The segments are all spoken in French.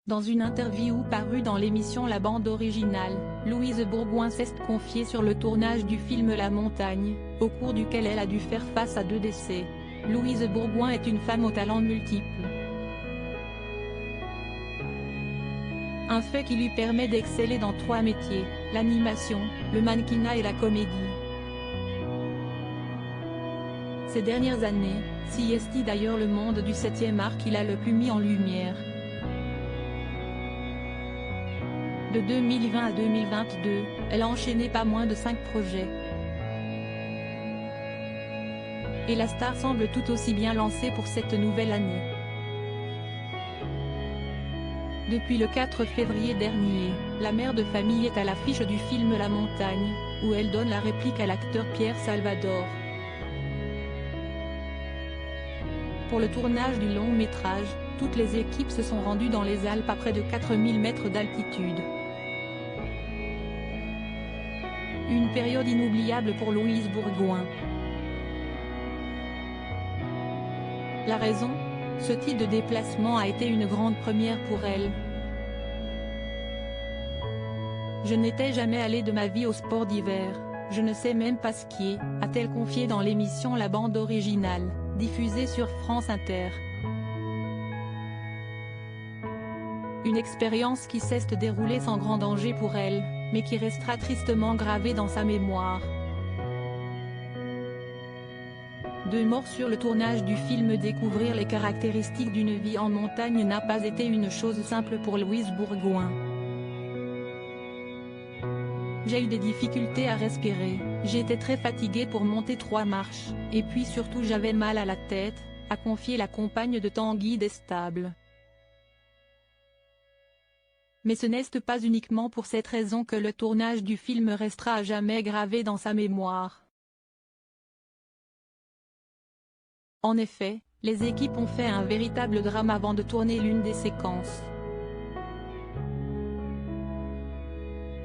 Dans une interview parue dans l'émission La Bande Originale, Louise Bourgoin s'est confiée sur le tournage du film La Montagne, au cours duquel elle a dû faire face à 2 décès. Louise Bourgoin est une femme aux talents multiples. Un fait qui lui permet d'exceller dans 3 métiers, l'animation, le mannequinat et la comédie. Ces dernières années, c'est d'ailleurs le monde du 7e art qui l'a le plus mis en lumière. De 2020 à 2022, elle a enchaîné pas moins de 5 projets. Et la star semble tout aussi bien lancée pour cette nouvelle année. Depuis le 4 février dernier, la mère de famille est à l'affiche du film La Montagne, où elle donne la réplique à l'acteur Pierre Salvador. Pour le tournage du long métrage, toutes les équipes se sont rendues dans les Alpes à près de 4000 mètres d'altitude. Une période inoubliable pour Louise Bourgoin. La raison ? Ce type de déplacement a été une grande première pour elle. Je n'étais jamais allée de ma vie au sport d'hiver, je ne sais même pas skier, a-t-elle confié dans l'émission La Bande Originale, diffusée sur France Inter. Une expérience qui s'est déroulée sans grand danger pour elle, mais qui restera tristement gravée dans sa mémoire. 2 morts sur le tournage du film. Découvrir les caractéristiques d'une vie en montagne n'a pas été une chose simple pour Louise Bourgoin. J'ai eu des difficultés à respirer, j'étais très fatiguée pour monter 3 marches, et puis surtout j'avais mal à la tête, a confié la compagne de Tanguy Destable. Mais ce n'est pas uniquement pour cette raison que le tournage du film restera à jamais gravé dans sa mémoire. En effet, les équipes ont fait un véritable drame avant de tourner l'une des séquences.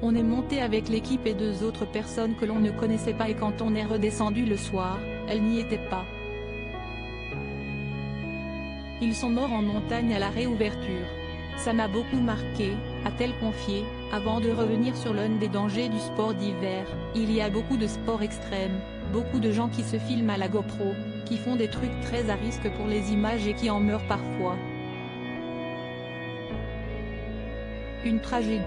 On est monté avec l'équipe et 2 autres personnes que l'on ne connaissait pas, et quand on est redescendu le soir, elles n'y étaient pas. Ils sont morts en montagne à la réouverture. Ça m'a beaucoup marqué, a-t-elle confié, avant de revenir sur l'un des dangers du sport d'hiver. Il y a beaucoup de sports extrêmes, beaucoup de gens qui se filment à la GoPro, qui font des trucs très à risque pour les images et qui en meurent parfois. Une tragédie.